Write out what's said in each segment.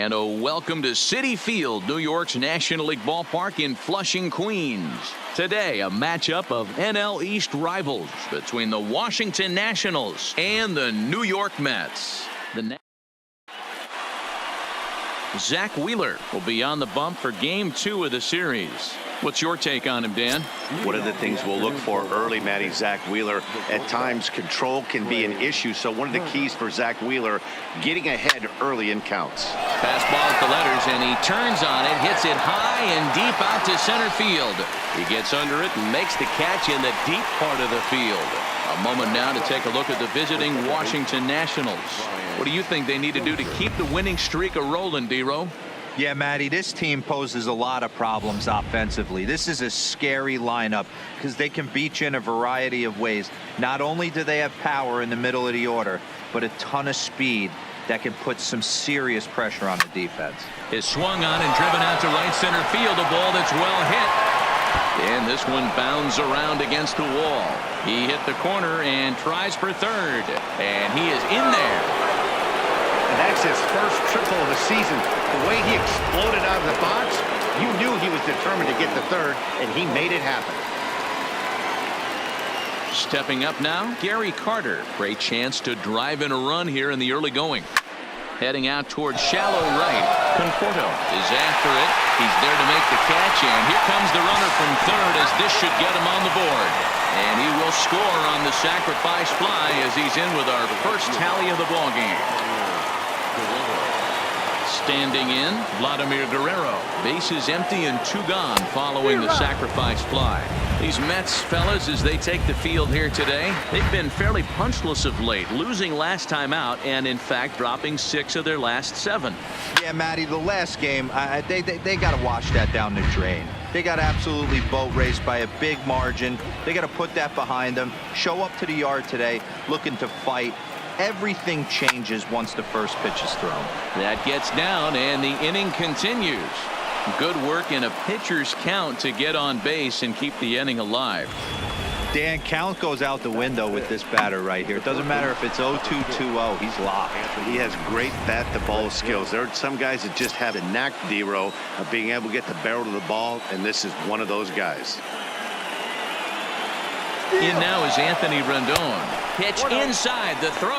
And a welcome to Citi Field, New York's National League ballpark in Flushing, Queens. Today, a matchup of NL East rivals between the Washington Nationals and the New York Mets. Zach Wheeler will be on the bump for Game 2 of the series. What's your take on him, Dan? One of the things we'll look for early, Matty, Zach Wheeler, at times control can be an issue. So one of the keys for Zach Wheeler, getting ahead early in counts. Fastball at the letters, and he turns on it, hits it high and deep out to center field. He gets under it and makes the catch in the deep part of the field. A moment now to take a look at the visiting Washington Nationals. What do you think they need to do to keep the winning streak a-rolling, D-Row? Yeah, Matty, this team poses a lot of problems offensively. This is a scary lineup because they can beat you in a variety of ways. Not only do they have power in the middle of the order, but a ton of speed that can put some serious pressure on the defense. Is swung on and driven out to right center field. A ball that's well hit. And this one bounds around against the wall. He hit the corner and tries for third. And he is in there. And that's his first triple of the season. The way he exploded out of the box, you knew he was determined to get the third, and he made it happen. Stepping up now, Gary Carter. Great chance to drive in a run here in the early going. Heading out towards shallow right. Conforto is after it. He's there to make the catch, and here comes the runner from third as this should get him on the board. And he will score on the sacrifice fly as he's in with our first tally of the ballgame. Standing in, Vladimir Guerrero. Bases empty and 2 gone following the sacrifice fly. These Mets fellas, as they take the field here today, they've been fairly punchless of late, losing last time out and in fact dropping 6 of their last 7. Yeah, Matty, the last game, they got to wash that down the drain. They got absolutely boat raced by a big margin. They got to put that behind them, show up to the yard today looking to fight. Everything changes once the first pitch is thrown. That gets down and the inning continues. Good work in a pitcher's count to get on base and keep the inning alive. Dan, count goes out the window with this batter right here. It doesn't matter if it's 0-2, 2-0. He's locked. He has great bat-to-ball skills. There are some guys that just have a knack, D-Row, of being able to get the barrel of the ball, and this is one of those guys. In now is Anthony Rendon. Pitch inside, the throw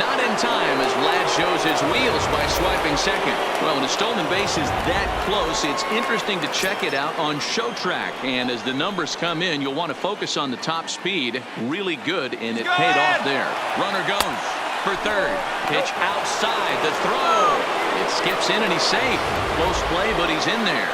not in time as Vlad shows his wheels by swiping second. Well, when a stolen base is that close, it's interesting to check it out on Show Track, and as the numbers come in, you'll want to focus on the top speed. Really good, and it paid off there. Runner goes for third. Pitch outside, the throw. It skips in and he's safe. Close play, but he's in there.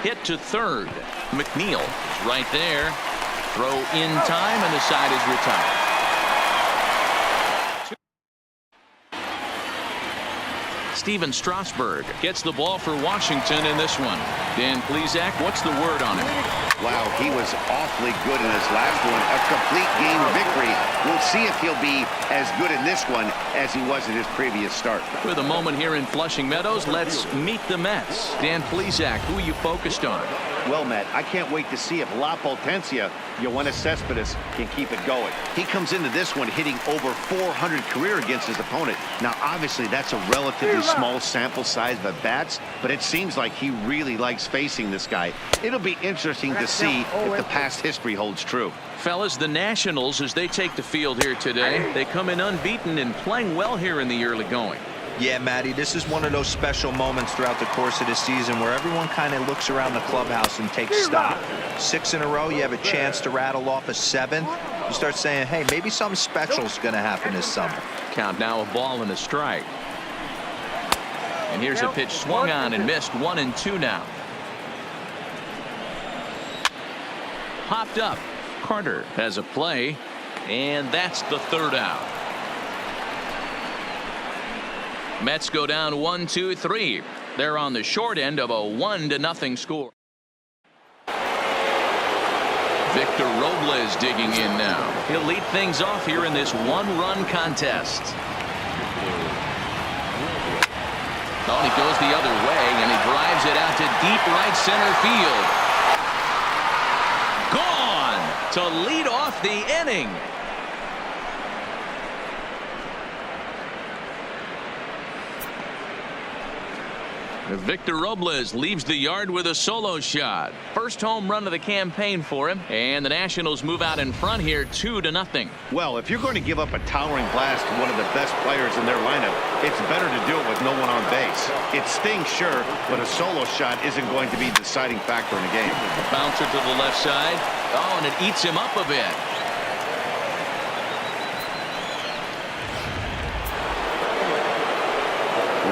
Hit to third. McNeil is right there. Throw in time, and the side is retired. Steven Strasburg gets the ball for Washington in this one. Dan Plesac, what's the word on him? Wow, he was awfully good in his last one. A complete game victory. We'll see if he'll be as good in this one as he was in his previous start. With a moment here in Flushing Meadows, let's meet the Mets. Dan Plesac, who are you focused on? Well, Matt, I can't wait to see if La Potencia, Yoenis Cespedes, can keep it going. He comes into this one hitting over 400 career against his opponent. Now, obviously, that's a relatively small sample size of at-bats, but it seems like he really likes facing this guy. It'll be interesting to see if the past history holds true. Fellas, the Nationals, as they take the field here today, they come in unbeaten and playing well here in the early going. Yeah, Matty, this is one of those special moments throughout the course of the season where everyone kind of looks around the clubhouse and takes stock. 6 in a row, you have a chance to rattle off a 7th. You start saying, hey, maybe something special is going to happen this summer. Count now, a ball and a strike. And here's a pitch swung on and missed. 1-2 now. Popped up. Carter has a play, and that's the third out. Mets go down 1-2-3. They're on the short end of a 1-0 score. Victor Robles digging in now. He'll lead things off here in this 1-run contest. Oh, he goes the other way, and he drives it out to deep right center field. to lead off the inning. Victor Robles leaves the yard with a solo shot. First home run of the campaign for him, and the Nationals move out in front here 2-0. Well, if you're going to give up a towering blast to one of the best players in their lineup, it's better to do it with no one on base. It stings, sure, but a solo shot isn't going to be the deciding factor in the game. Bouncer to the left side. Oh, and it eats him up a bit.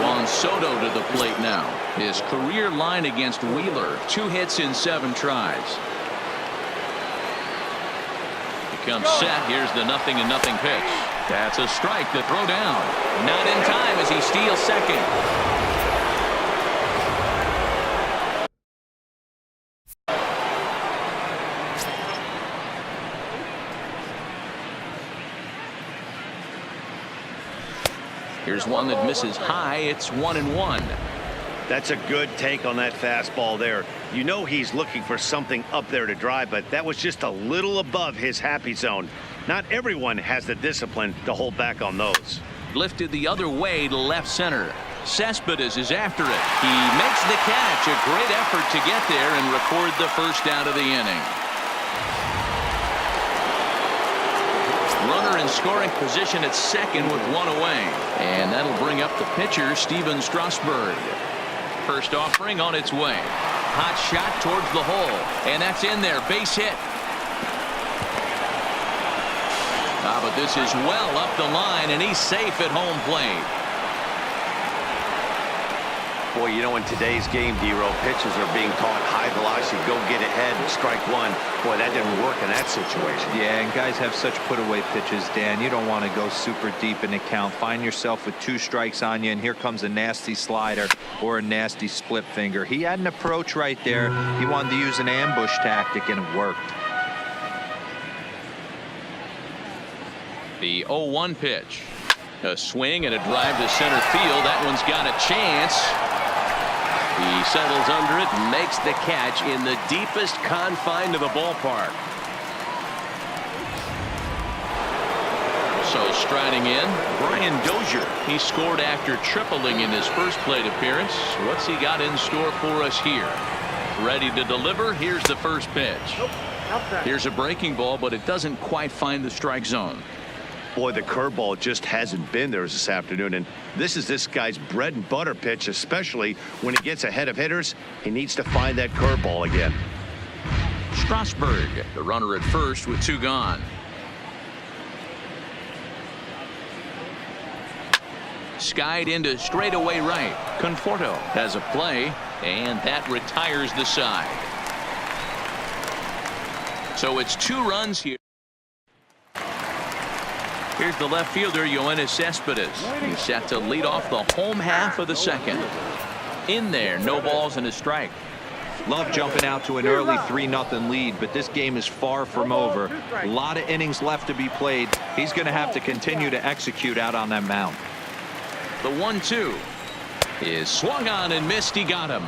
Juan Soto to the plate now. His career line against Wheeler, 2 hits in 7 tries. He comes set. Here's the 0-0 pitch. That's a strike to throw down. Not in time as he steals second. Here's one that misses high. It's 1-1. That's a good take on that fastball there. You know he's looking for something up there to drive, but that was just a little above his happy zone. Not everyone has the discipline to hold back on those. Lifted the other way to left center. Cespedes is after it. He makes the catch. A great effort to get there and record the first out of the inning. Runner in scoring position at second with 1 away. And that'll bring up the pitcher, Steven Strasburg. First offering on its way. Hot shot towards the hole. And that's in there. Base hit. But this is well up the line, and he's safe at home plate. Boy, you know, in today's game, D-Row, pitchers are being taught high velocity, go get ahead and strike one. Boy, that didn't work in that situation. Yeah, and guys have such put-away pitches, Dan. You don't want to go super deep in the count. Find yourself with 2 strikes on you, and here comes a nasty slider or a nasty split finger. He had an approach right there. He wanted to use an ambush tactic, and it worked. The 0-1 pitch. A swing and a drive to center field. That one's got a chance. He settles under it and makes the catch in the deepest confine of the ballpark. So striding in, Brian Dozier. He scored after tripling in his first plate appearance. What's he got in store for us here? Ready to deliver. Here's the first pitch. Here's a breaking ball, but it doesn't quite find the strike zone. Boy, the curveball just hasn't been there this afternoon, and this is this guy's bread and butter pitch, especially when he gets ahead of hitters. He needs to find that curveball again. Strasburg, the runner at first with 2 gone. Skied into straightaway right. Conforto has a play, and that retires the side. So it's 2 runs here. Here's the left fielder, Yoenis Cespedes. He's set to lead off the home half of the second. In there, no balls and a strike. Love jumping out to an early 3-0 lead, but this game is far from over. A lot of innings left to be played. He's going to have to continue to execute out on that mound. The 1-2 is swung on and missed. He got him.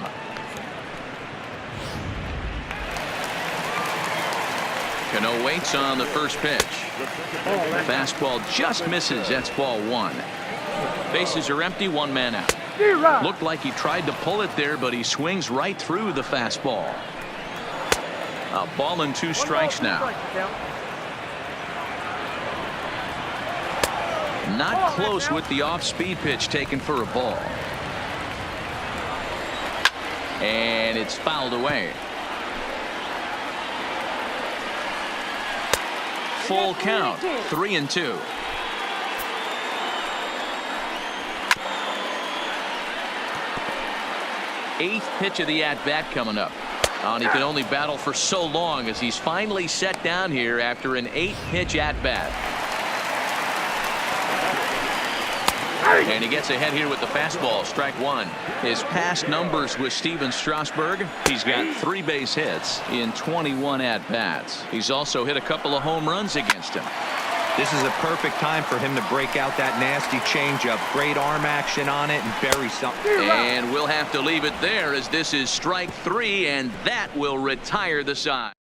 Cano waits on the first pitch. The fastball just misses. That's ball 1. Bases are empty. 1 man out. Looked like he tried to pull it there, but he swings right through the fastball. A ball and 2 strikes now. Not close with the off-speed pitch taken for a ball. And it's fouled away. Full count, 3-2. Eighth pitch of the at-bat coming up. And he can only battle for so long as he's finally set down here after an 8-pitch at-bat. And he gets ahead here with the fastball. Strike 1. His past numbers with Steven Strasburg. He's got 3 base hits in 21 at-bats. He's also hit a couple of home runs against him. This is a perfect time for him to break out that nasty changeup. Great arm action on it and bury something. And we'll have to leave it there as this is strike 3, and that will retire the side.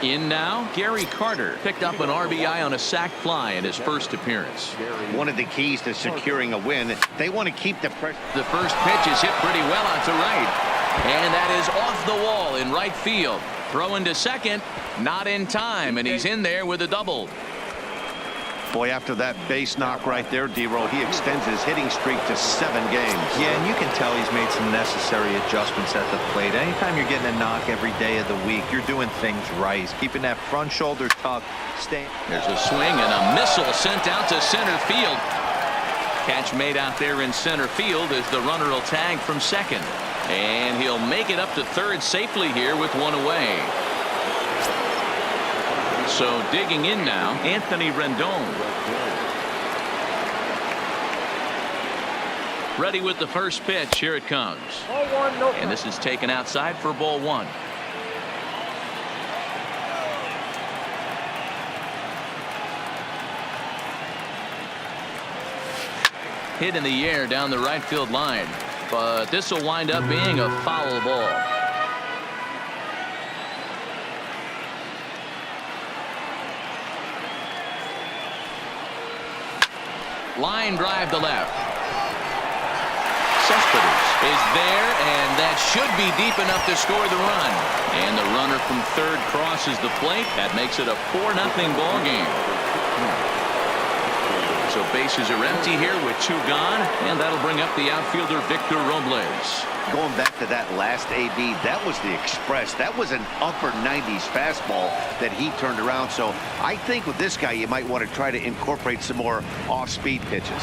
In now, Gary Carter picked up an RBI on a sac fly in his first appearance. One of the keys to securing a win, they want to keep the pressure. The first pitch is hit pretty well out to right. And that is off the wall in right field. Throwing to second, not in time, and he's in there with a double. Boy, after that base knock right there, D-Roll, he extends his hitting streak to 7 games. Yeah, and you can tell he's made some necessary adjustments at the plate. Anytime you're getting a knock every day of the week, you're doing things right. He's keeping that front shoulder tucked. There's a swing and a missile sent out to center field. Catch made out there in center field as the runner will tag from second. And he'll make it up to third safely here with one away. So digging in now, Anthony Rendon. Ready with the first pitch. Here it comes. And this is taken outside for ball 1. Hit in the air down the right field line. But this will wind up being a foul ball. Line drive to left. Cespedes is there, and that should be deep enough to score the run. And the runner from third crosses the plate. That makes it a 4-0 ball game. So bases are empty here with 2 gone, and that'll bring up the outfielder Victor Robles. Going back to that last AB, that was the express. That was an upper 90s fastball that he turned around. So I think with this guy, you might want to try to incorporate some more off-speed pitches.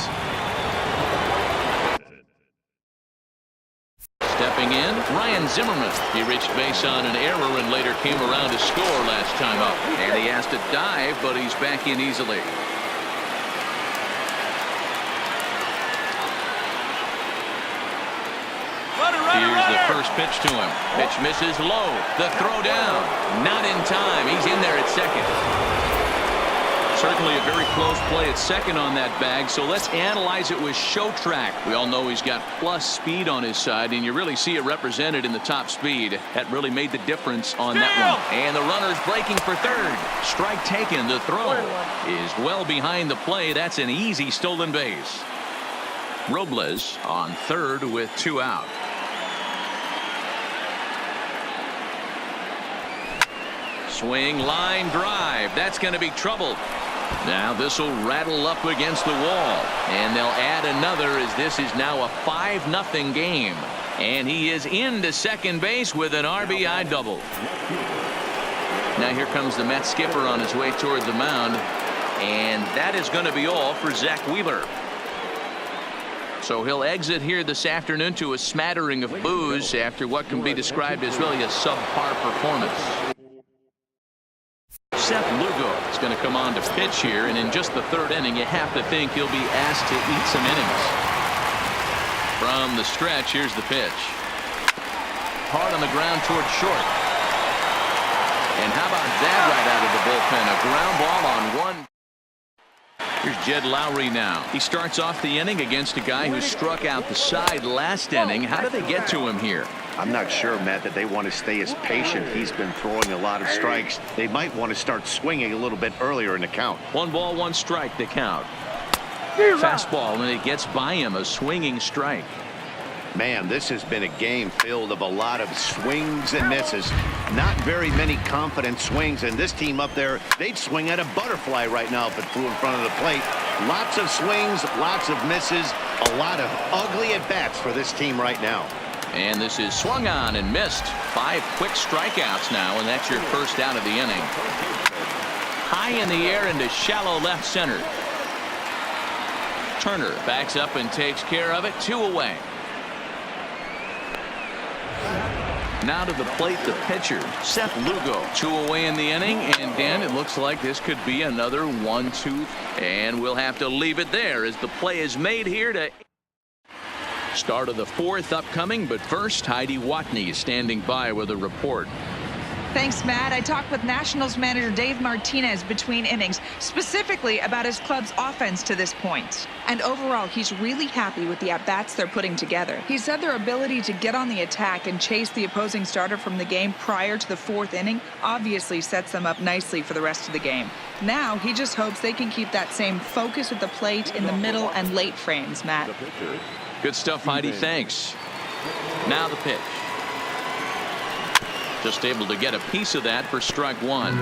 Stepping in, Ryan Zimmerman. He reached base on an error and later came around to score last time up. And he has to dive, but he's back in easily. Here's the first pitch to him. Pitch misses low. The throw down. Not in time. He's in there at second. Certainly a very close play at second on that bag. So let's analyze it with show track. We all know he's got plus speed on his side, and you really see it represented in the top speed. That really made the difference on that one. And the runner's breaking for third. Strike taken. The throw is well behind the play. That's an easy stolen base. Robles on third with 2 out. Swing, line drive. That's going to be trouble. Now this will rattle up against the wall. And they'll add another as this is now a 5-0 game. And he is into second base with an RBI double. Now here comes the Mets skipper on his way toward the mound. And that is going to be all for Zach Wheeler. So he'll exit here this afternoon to a smattering of boos after what can be described as really a subpar performance. Seth Lugo is going to come on to pitch here, and in just the 3rd inning, you have to think he'll be asked to eat some innings. From the stretch, here's the pitch. Hard on the ground towards short. And how about that right out of the bullpen? A ground ball on 1. Here's Jed Lowry now. He starts off the inning against a guy who struck out the side last inning. How do they get to him here? I'm not sure, Matt, that they want to stay as patient. He's been throwing a lot of strikes. They might want to start swinging a little bit earlier in the count. 1 ball, 1 strike to count. Fastball, and it gets by him, a swinging strike. Man, this has been a game filled of a lot of swings and misses. Not very many confident swings, and this team up there, they'd swing at a butterfly right now if it flew in front of the plate. Lots of swings, lots of misses, a lot of ugly at-bats for this team right now. And this is swung on and missed. 5 quick strikeouts now, and that's your first out of the inning. High in the air into shallow left center. Turner backs up and takes care of it. 2 away. Now to the plate, the pitcher, Seth Lugo. 2 away in the inning, and Dan, it looks like this could be another 1-2. And we'll have to leave it there as the play is made here to start of the 4th upcoming. But first, Heidi Watney standing by with a report. Thanks, Matt. I talked with Nationals manager Dave Martinez between innings, specifically about his club's offense to this point. And overall, he's really happy with the at-bats they're putting together. He said their ability to get on the attack and chase the opposing starter from the game prior to the fourth inning obviously sets them up nicely for the rest of the game. Now, he just hopes they can keep that same focus at the plate in the middle and late frames, Matt. Good stuff, Heidi. Thanks. Now the pitch. Just able to get a piece of that for strike one.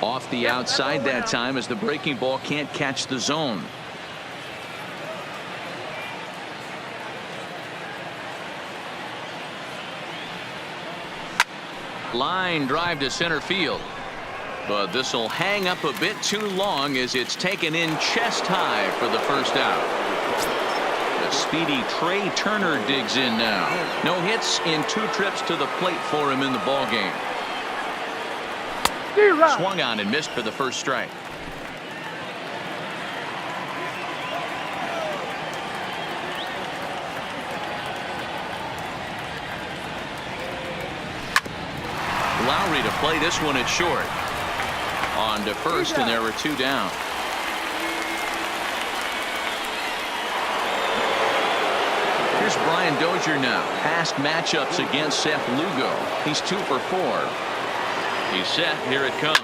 Off the outside that time as the breaking ball can't catch the zone. Line drive to center field. But this will hang up a bit too long as it's taken in chest high for the first out. The speedy Trey Turner digs in now. No hits in 2 trips to the plate for him in the ball game. Swung on and missed for the first strike. Lowry to play this one at short. On to first, and there were 2 down. Here's Brian Dozier now. Past matchups against Seth Lugo. He's 2 for 4. He's set. Here it comes.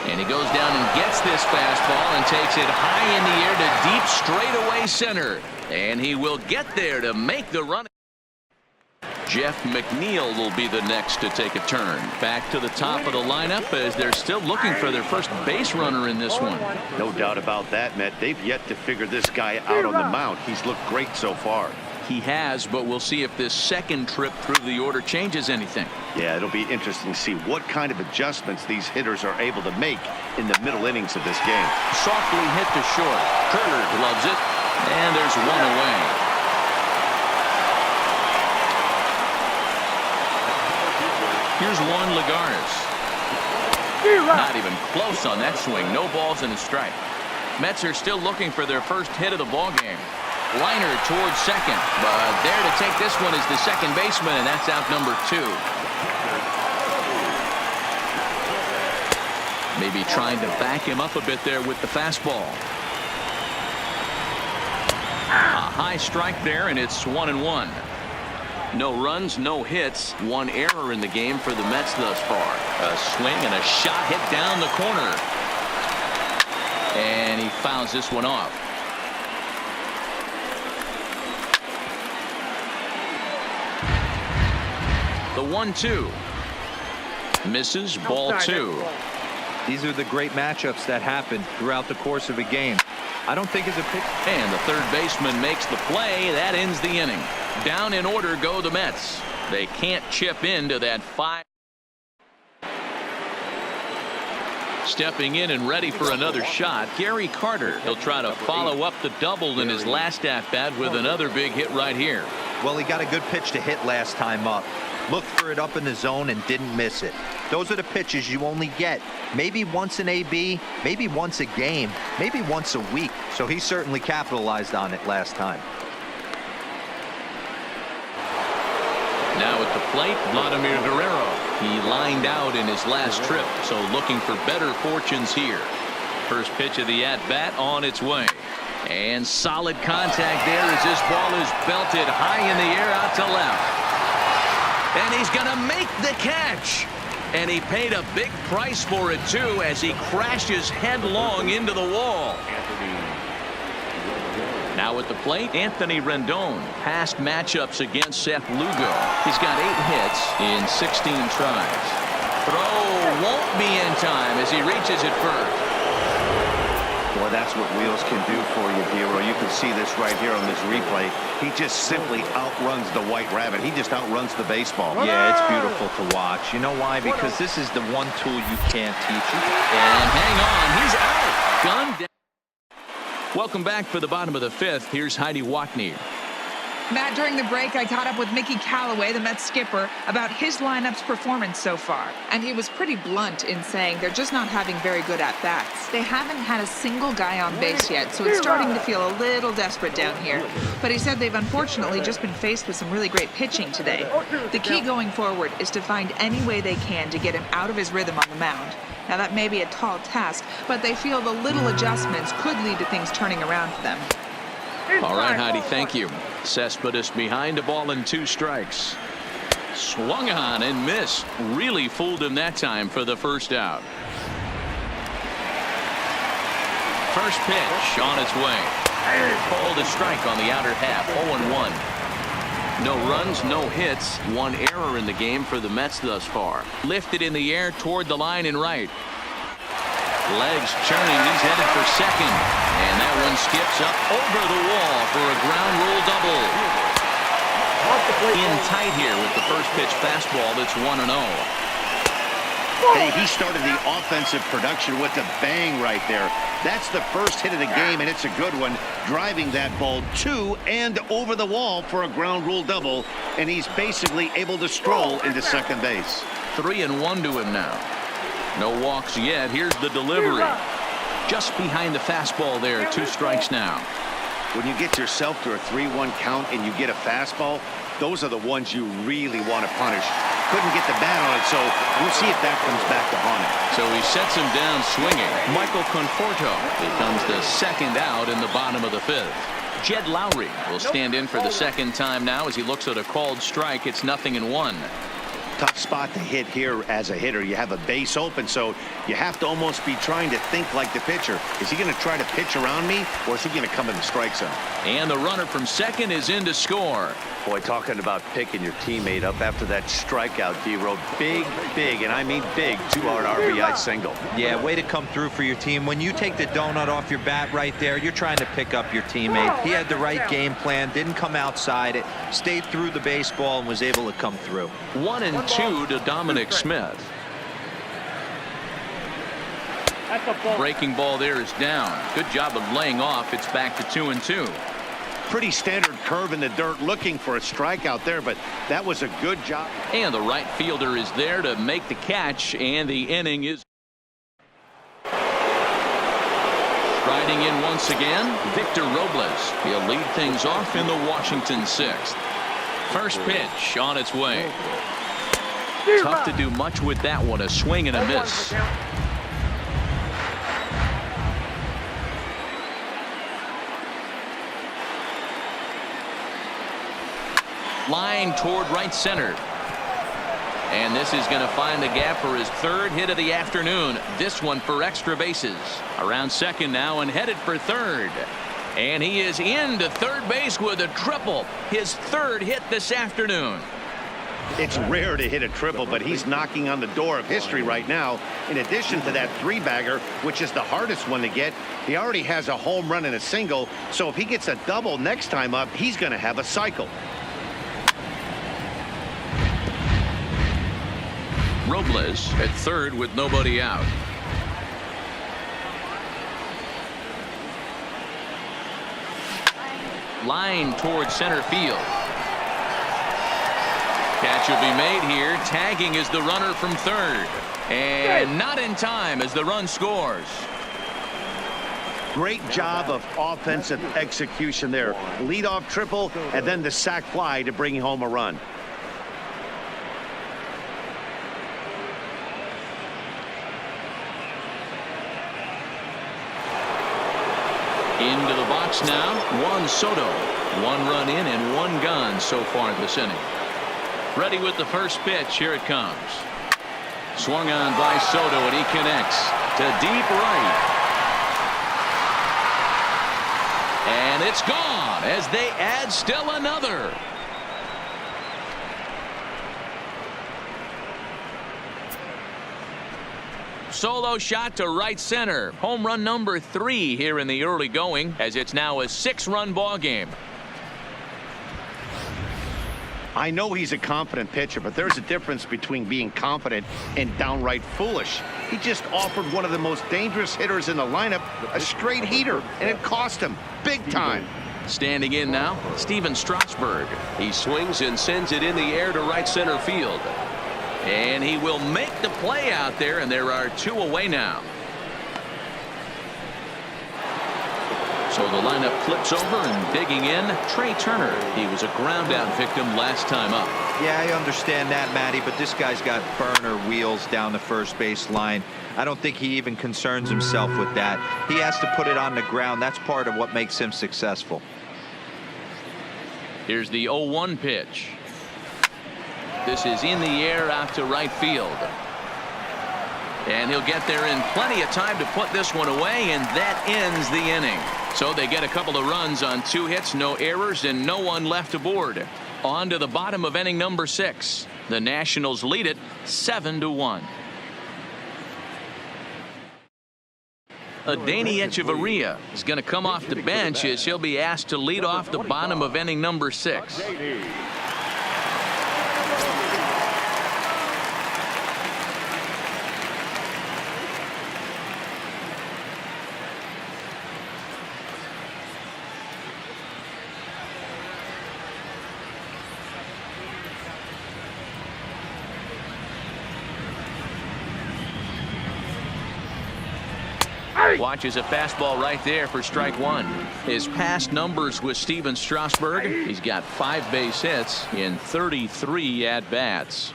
And he goes down and gets this fastball and takes it high in the air to deep straightaway center. And he will get there to make the run. Jeff McNeil will be the next to take a turn. Back to the top of the lineup as they're still looking for their first base runner in this one. No doubt about that, Matt. They've yet to figure this guy out on the mound. He's looked great so far. He has, but we'll see if this second trip through the order changes anything. Yeah, it'll be interesting to see what kind of adjustments these hitters are able to make in the middle innings of this game. Softly hit to short. Turner gloves it, and there's one away. Here's Juan Lagares. Not even close on that swing. No balls and a strike. Mets are still looking for their first hit of the ball game. Liner towards second, but there to take this one is the second baseman, and that's out number 2. Maybe trying to back him up a bit there with the fastball. A high strike there, and it's 1-1. No runs, no hits. 1 error in the game for the Mets thus far. A swing and a shot hit down the corner. And he fouls this one off. The 1-2. Misses, ball 2. These are the great matchups that happen throughout the course of a game. I don't think it's a pitch. And the third baseman makes the play. That ends the inning. Down in order go the Mets. They can't chip into that 5. Stepping in and ready for another shot, Gary Carter. He'll try to follow up the double in his last at-bat with another big hit right here. Well, he got a good pitch to hit last time up. Looked for it up in the zone and didn't miss it. Those are the pitches you only get maybe once in AB, maybe once a game, maybe once a week. So he certainly capitalized on it last time. Now at the plate, Vladimir Guerrero. He lined out in his last trip, so looking for better fortunes here. First pitch of the at-bat on its way. And solid contact there as this ball is belted high in the air out to left. And he's going to make the catch. And he paid a big price for it, too, as he crashes headlong into the wall. Now at the plate, Anthony Rendon. Past matchups against Seth Lugo. He's got 8 hits in 16 tries. Throw won't be in time as he reaches it first. Well, that's what wheels can do for you, Hero. You can see this right here on this replay. He just simply outruns the White Rabbit. He just outruns the baseball. Yeah, it's beautiful to watch. You know why? Because this is the one tool you can't teach. And hang on, he's out. Gun down. Welcome back for the bottom of the 5th. Here's Heidi Watney. Matt, during the break, I caught up with Mickey Callaway, the Mets skipper, about his lineup's performance so far. And he was pretty blunt in saying they're just not having very good at-bats. They haven't had a single guy on base yet, so it's starting to feel a little desperate down here. But he said they've unfortunately just been faced with some really great pitching today. The key going forward is to find any way they can to get him out of his rhythm on the mound. Now, that may be a tall task, but they feel the little adjustments could lead to things turning around for them. All right, Heidi, thank you. Cespedes behind, a ball and 2 strikes. Swung on and missed. Really fooled him that time for the first out. First pitch on its way. Called a strike on the outer half. 0-1. No runs, no hits. 1 error in the game for the Mets thus far. Lifted in the air toward the line and right. Legs churning. He's headed for second. And that one skips up over the wall for a ground rule double. In tight here with the first pitch fastball that's 1-0. Hey, he started the offensive production with a bang right there. That's the first hit of the game, and it's a good one. Driving that ball to and over the wall for a ground rule double. And he's basically able to stroll into second base. 3-1 to him now. No walks yet. Here's the delivery. Just behind the fastball there. 2 strikes now. When you get yourself to a 3-1 count and you get a fastball, those are the ones you really want to punish. Couldn't get the bat on it, so we'll see if that comes back to haunt him. So he sets him down swinging. Michael Conforto becomes the second out in the bottom of the 5th. Jed Lowry will stand in for the second time now as he looks at a called strike. It's 0-1. Tough spot to hit here as a hitter. You have a base open, so you have to almost be trying to think like the pitcher. Is he going to try to pitch around me, or is he going to come in the strike zone? And the runner from second is in to score. Boy, talking about picking your teammate up after that strikeout, D-Road. Big, and I mean big, 2-out RBI single. Yeah, way to come through for your team. When you take the donut off your bat right there, you're trying to pick up your teammate. He had the right game plan, didn't come outside it, stayed through the baseball, and was able to come through. 1-2 to Dominic Smith. Breaking ball there is down. Good job of laying off. It's back to 2-2. Pretty standard curve in the dirt, looking for a strikeout there, but that was a good job. And the right fielder is there to make the catch, and the inning is riding in once again. Victor Robles. He'll lead things off in the Washington 6th. First pitch on its way. Tough to do much with that one. A swing and a miss. Line toward right center. And this is going to find the gap for his 3rd hit of the afternoon. This one for extra bases. Around second now and headed for 3rd. And he is into 3rd base with a triple. His 3rd hit this afternoon. It's rare to hit a triple, but he's knocking on the door of history right now. In addition to that 3-bagger, which is the hardest one to get, he already has a home run and a single. So if he gets a double next time up, he's going to have a cycle. Robles at 3rd with nobody out. Line towards center field. Catch will be made here. Tagging is the runner from 3rd. And not in time as the run scores. Great job of offensive execution there. Leadoff triple and then the sac fly to bring home a run. Into the box now, Juan Soto. 1 run in and 1 gone so far this inning. Ready with the first pitch. Here it comes. Swung on by Soto, and he connects to deep right. And it's gone as they add still another. Solo shot to right center. Home run number 3 here in the early going, as it's now a 6-run ball game. I know he's a confident pitcher, but there's a difference between being confident and downright foolish. He just offered one of the most dangerous hitters in the lineup a straight heater, and it cost him big time. Standing in now, Steven Strasburg. He swings and sends it in the air to right center field. And he will make the play out there, and there are 2 away now. So the lineup flips over, and digging in, Trey Turner. He was a ground out victim last time up. Yeah, I understand that, Matty, but this guy's got burner wheels down the first base line. I don't think he even concerns himself with that. He has to put it on the ground. That's part of what makes him successful. Here's the 0-1 pitch. This is in the air out to right field. And he'll get there in plenty of time to put this one away, and that ends the inning. So they get a couple of runs on 2 hits, no errors, and no one left aboard. On to the bottom of inning number 6. The Nationals lead it 7-1. Adeiny Echeverria is going to come off the bench as he'll be asked to lead off the bottom of inning number 6. Watches a fastball right there for strike 1. His past numbers with Steven Strasburg, he's got 5 base hits in 33 at-bats.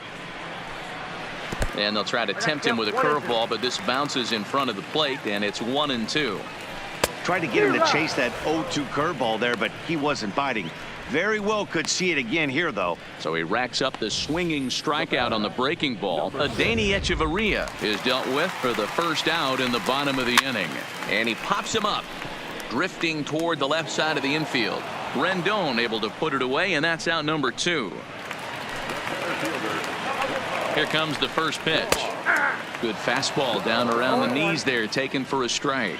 And they'll try to tempt him with a curveball, but this bounces in front of the plate, and it's 1-2. Tried to get him to chase that 0-2 curveball there, but he wasn't biting. Very well could see it again here, though. So he racks up the swinging strikeout on the breaking ball. Adeiny Echeverria is dealt with for the first out in the bottom of the inning. And he pops him up, drifting toward the left side of the infield. Rendon able to put it away, and that's out number 2. Here comes the first pitch. Good fastball down around the knees there, taken for a strike.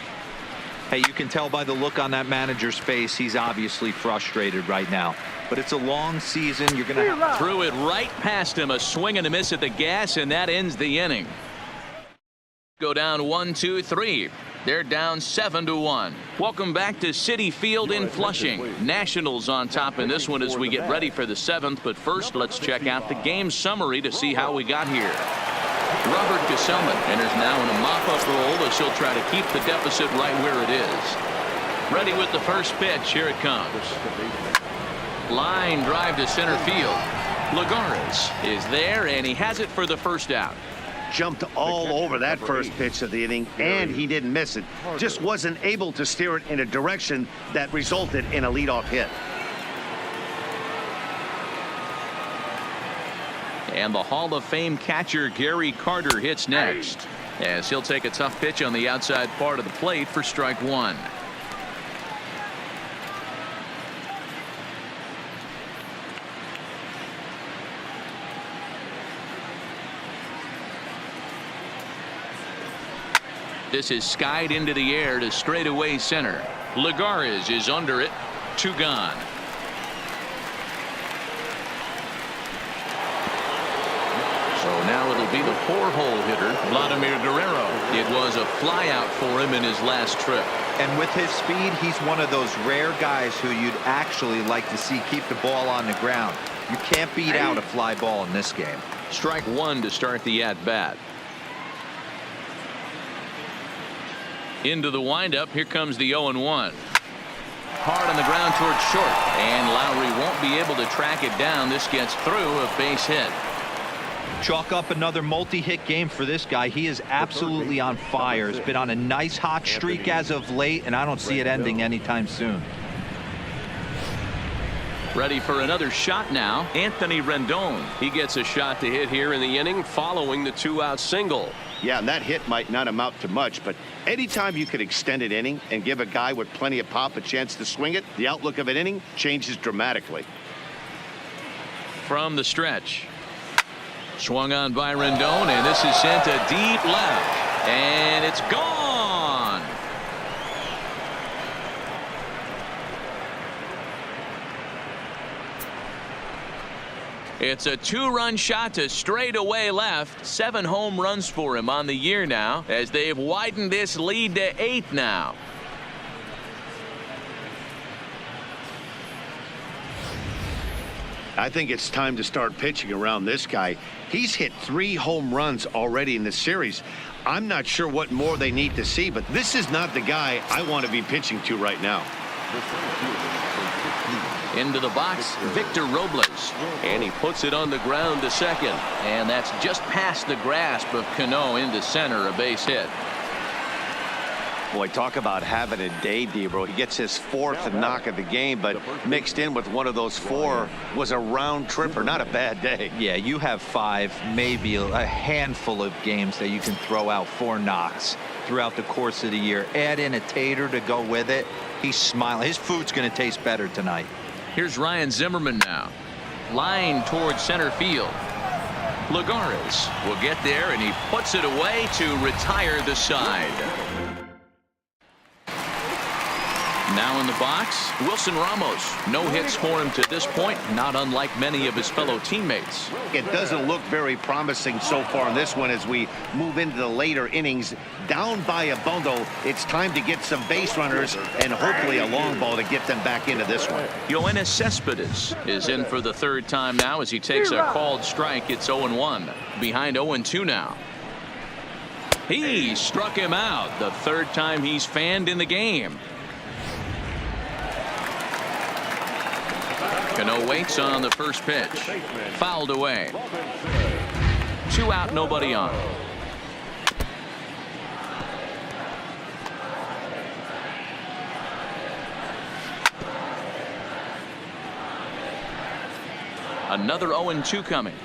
Hey, you can tell by the look on that manager's face, he's obviously frustrated right now. But it's a long season. You're going to threw it right past him. A swing and a miss at the gas, and that ends the inning. Go down 1-2-3. They're down 7-1. Welcome back to Citi Field in Flushing. Nationals on top in this one as we get ready for the 7th. But first, let's check out the game summary to see how we got here. Robert Gesellman enters now in a mop-up role as he'll try to keep the deficit right where it is. Ready with the first pitch. Here it comes. Line drive to center field. Lagares is there, and he has it for the first out. Jumped all over that first pitch of the inning, and he didn't miss it. Just wasn't able to steer it in a direction that resulted in a leadoff hit. And the Hall of Fame catcher Gary Carter hits next, as he'll take a tough pitch on the outside part of the plate for strike 1. This is skied into the air to straightaway center. Lagares is under it. 2 gone. So now it'll be the 4-hole hitter, Vladimir Guerrero. It was a flyout for him in his last trip. And with his speed, he's one of those rare guys who you'd actually like to see keep the ball on the ground. You can't beat out a fly ball in this game. Strike 1 to start the at-bat. Into the windup. Here comes the 0-1. Hard on the ground towards short, and Lowry won't be able to track it down. This gets through, a base hit. Chalk up another multi-hit game for this guy. He is absolutely on fire. He's been on a nice hot streak as of late, and I don't see it ending anytime soon. Ready for another shot now. Anthony Rendon. He gets a shot to hit here in the inning following the 2-out single. Yeah, and that hit might not amount to much, but anytime you could extend an inning and give a guy with plenty of pop a chance to swing it, the outlook of an inning changes dramatically. From the stretch. Swung on by Rendon, and this is sent to deep left, and it's gone. It's a 2-run shot to straightaway left. 7 home runs for him on the year now, as they've widened this lead to 8 now. I think it's time to start pitching around this guy. He's hit 3 home runs already in this series. I'm not sure what more they need to see, but this is not the guy I want to be pitching to right now. Into the box, Victor Robles. And he puts it on the ground to second. And that's just past the grasp of Cano into center, a base hit. Boy, talk about having a day, Debro. He gets his 4th knock of the game, but mixed in with one of those 4 was a round tripper. Not a bad day. Yeah, you have 5, maybe a handful of games that you can throw out 4 knocks throughout the course of the year. Add in a tater to go with it. He's smiling. His food's going to taste better tonight. Here's Ryan Zimmerman now. Line towards center field. Lagares will get there, and he puts it away to retire the side. Now in the box, Wilson Ramos. No hits for him to this point, not unlike many of his fellow teammates. It doesn't look very promising so far in this one as we move into the later innings. Down by a bundle, it's time to get some base runners and hopefully a long ball to get them back into this one. Yoenis Cespedes is in for the 3rd time now as he takes a called strike. It's 0-1. Behind 0-2 now. He struck him out the 3rd time he's fanned in the game. Cano waits on the first pitch. Fouled away. 2 out, nobody on. Another 0-2 coming.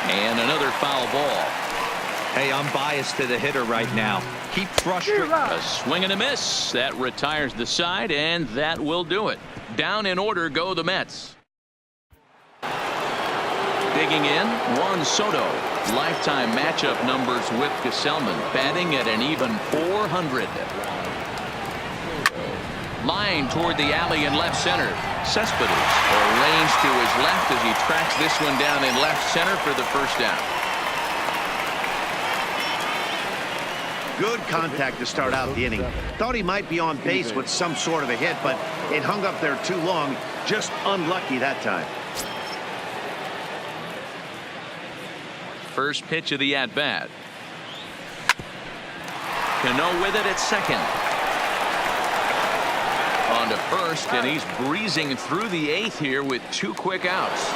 And another foul ball. Hey, I'm biased to the hitter right now. Keep frustrating. A swing and a miss. That retires the side, and that will do it. Down in order go the Mets. Digging in, Juan Soto. Lifetime matchup numbers with Gesellman, batting at an even .400. Line toward the alley in left center. Cespedes arranged to his left as he tracks this one down in left center for the first down. Good contact to start out the inning. Thought he might be on base with some sort of a hit, but it hung up there too long. Just unlucky that time. First pitch of the at-bat. Cano with it at second. On to first, and he's breezing through the 8th here with 2 quick outs.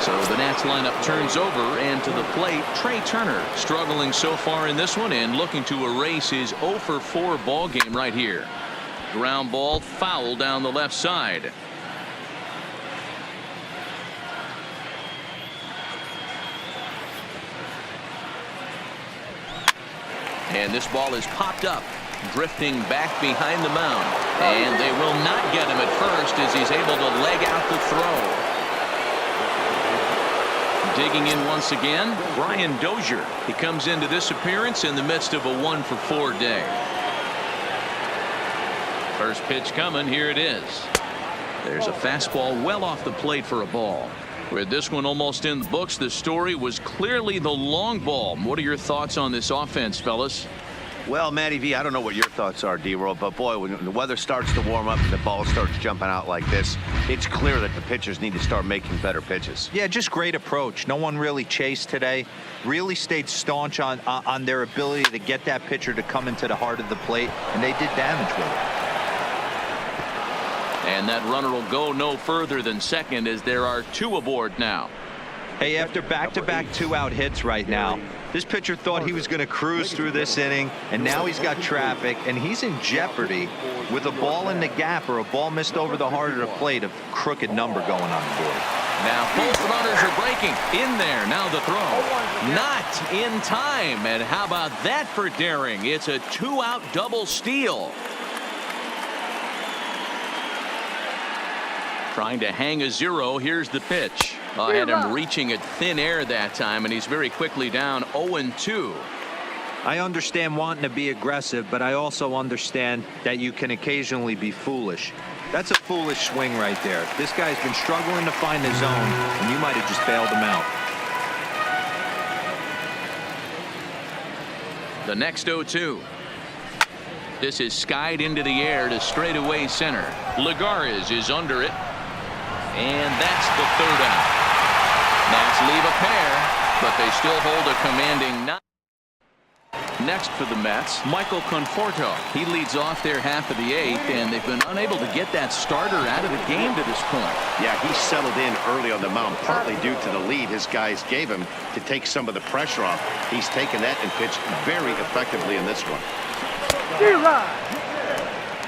So the Nats lineup turns over, and to the plate, Trey Turner, struggling so far in this one and looking to erase his 0-for-4 ball game right here. Ground ball foul down the left side. And this ball is popped up, drifting back behind the mound. And they will not get him at first as he's able to leg out the throw. Digging in once again, Brian Dozier. He comes into this appearance in the midst of a 1-for-4 day. First pitch coming. Here it is. There's a fastball well off the plate for a ball. With this one almost in the books, the story was clearly the long ball. What are your thoughts on this offense, fellas? Well, Matty V, I don't know what your thoughts are, D-Roll, but boy, when the weather starts to warm up and the ball starts jumping out like this, it's clear that the pitchers need to start making better pitches. Yeah, just great approach. No one really chased today. Really stayed staunch on their ability to get that pitcher to come into the heart of the plate, and they did damage with it. And that runner will go no further than second as there are 2 aboard now. Hey, after back-to-back 2-out hits right now, this pitcher thought he was going to cruise through this inning, and now he's got traffic, and he's in jeopardy with a ball in the gap or a ball missed over the heart of the plate, a crooked number going on the board. Now both runners are breaking. In there. Now the throw. Not in time. And how about that for daring? It's a 2-out double steal. Trying to hang a 0. Here's the pitch. Had him reaching at thin air that time, and he's very quickly down 0-2. I understand wanting to be aggressive, but I also understand that you can occasionally be foolish. That's a foolish swing right there. This guy's been struggling to find the zone, and you might have just bailed him out. The next 0-2. This is skied into the air to straightaway center. Lagares is under it. And that's the third out. Nats leave a pair, but they still hold a commanding 9. Next for the Mets, Michael Conforto. He leads off their half of the 8th, and they've been unable to get that starter out of the game to this point. Yeah, he settled in early on the mound, partly due to the lead his guys gave him to take some of the pressure off. He's taken that and pitched very effectively in this one.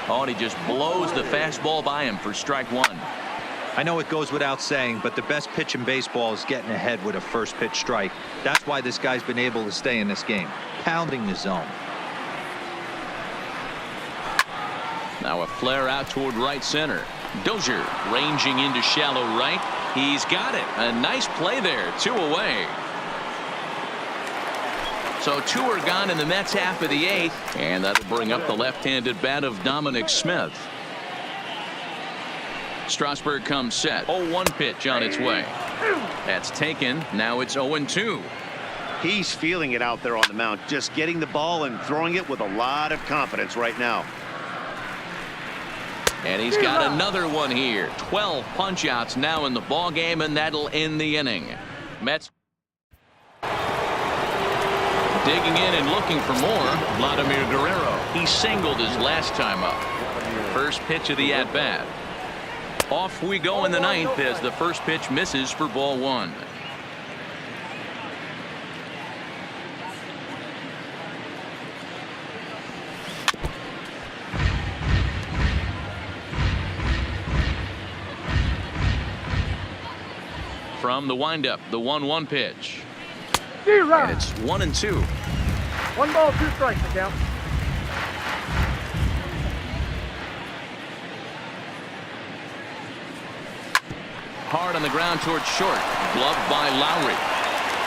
Oh, and he just blows the fastball by him for strike 1. I know it goes without saying, but the best pitch in baseball is getting ahead with a first pitch strike. That's why this guy's been able to stay in this game, pounding the zone. Now a flare out toward right center. Dozier ranging into shallow right. He's got it. A nice play there. 2 away. So 2 are gone in the Mets half of the 8th, and that'll bring up the left-handed bat of Dominic Smith. Strasburg comes set. 0-1 pitch on its way. That's taken. Now it's 0-2. He's feeling it out there on the mound, just getting the ball and throwing it with a lot of confidence right now. And he's got another one here. 12 punch outs now in the ball game, and that'll end the inning. Mets digging in and looking for more. Vladimir Guerrero. He singled his last time up. First pitch of the at-bat. Off we go in the 9th as the first pitch misses for ball 1. From the windup, the 1-1 pitch. And it's 1-2. 1 ball, 2 strikes, the count. Hard on the ground towards short. Gloved by Lowry.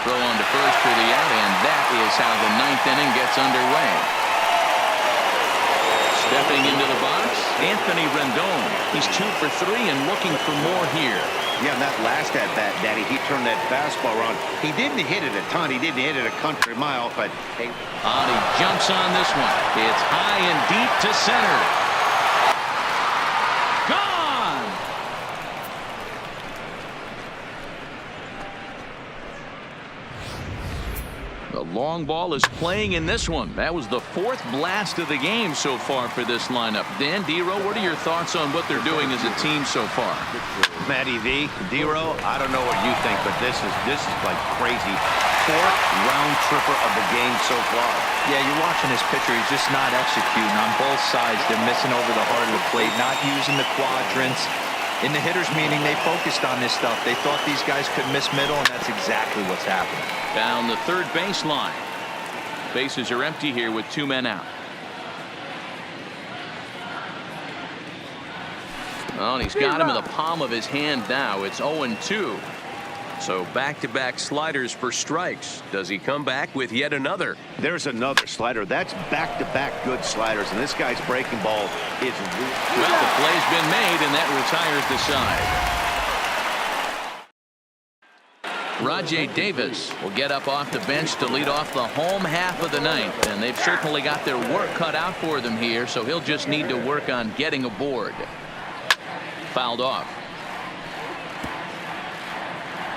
Throw on to first for the out, and that is how the 9th inning gets underway. Stepping into the box, Anthony Rendon. He's 2 for 3 and looking for more here. Yeah, that last at-bat, Daddy, he turned that fastball around. He didn't hit it a ton. He didn't hit it a country mile, but hey. And he jumps on this one. It's high and deep to center. Gone! The long ball is playing in this one. That was the 4th blast of the game so far for this lineup. Dan, D-Row, what are your thoughts on what they're doing as a team so far? Matty V, D-Row, I don't know what you think, but this is like crazy. 4th round tripper of the game so far. Yeah, you're watching this pitcher. He's just not executing on both sides. They're missing over the heart of the plate, not using the quadrants. In the hitters meeting, they focused on this stuff. They thought these guys could miss middle, and that's exactly what's happening. Down the third baseline. Bases are empty here with 2 men out. Oh, and he's got him in the palm of his hand now. It's 0-2. So back-to-back sliders for strikes. Does he come back with yet another? There's another slider. That's back-to-back good sliders, and this guy's breaking ball is. Well, the play's been made, and that retires the side. Rajay Davis will get up off the bench to lead off the home half of the 9th, and they've certainly got their work cut out for them here, so he'll just need to work on getting aboard. Fouled off.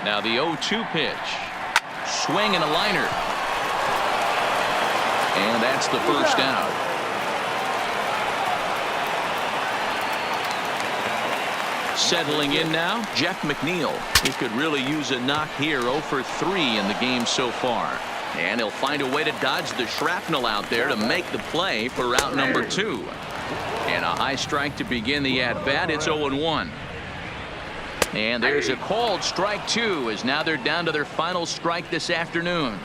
Now the 0-2 pitch. Swing and a liner. And that's the first out. Settling in now, Jeff McNeil. He could really use a knock here. 0 for 3 in the game so far. And he'll find a way to dodge the shrapnel out there to make the play for out number 2. And a high strike to begin the at-bat. It's 0-1. And there's a called strike 2 as now they're down to their final strike this afternoon.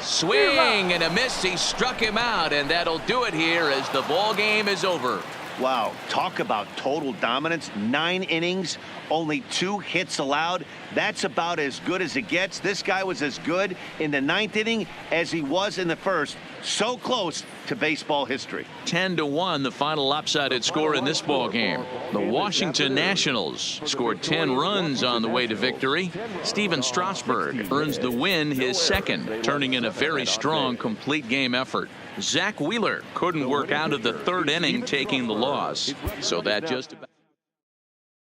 Swing and a miss. He struck him out, and that'll do it here as the ball game is over. Wow, talk about total dominance. 9 innings, only 2 hits allowed. That's about as good as it gets. This guy was as good in the 9th inning as he was in the 1st. So close to baseball history. 10-1 the final lopsided score in this ball game. The Washington Nationals scored 10 runs on the way to victory. Steven Strasburg earns the win, his 2nd, turning in a very strong complete game effort. Zach Wheeler couldn't work out of the 3rd inning, taking the loss. So that just about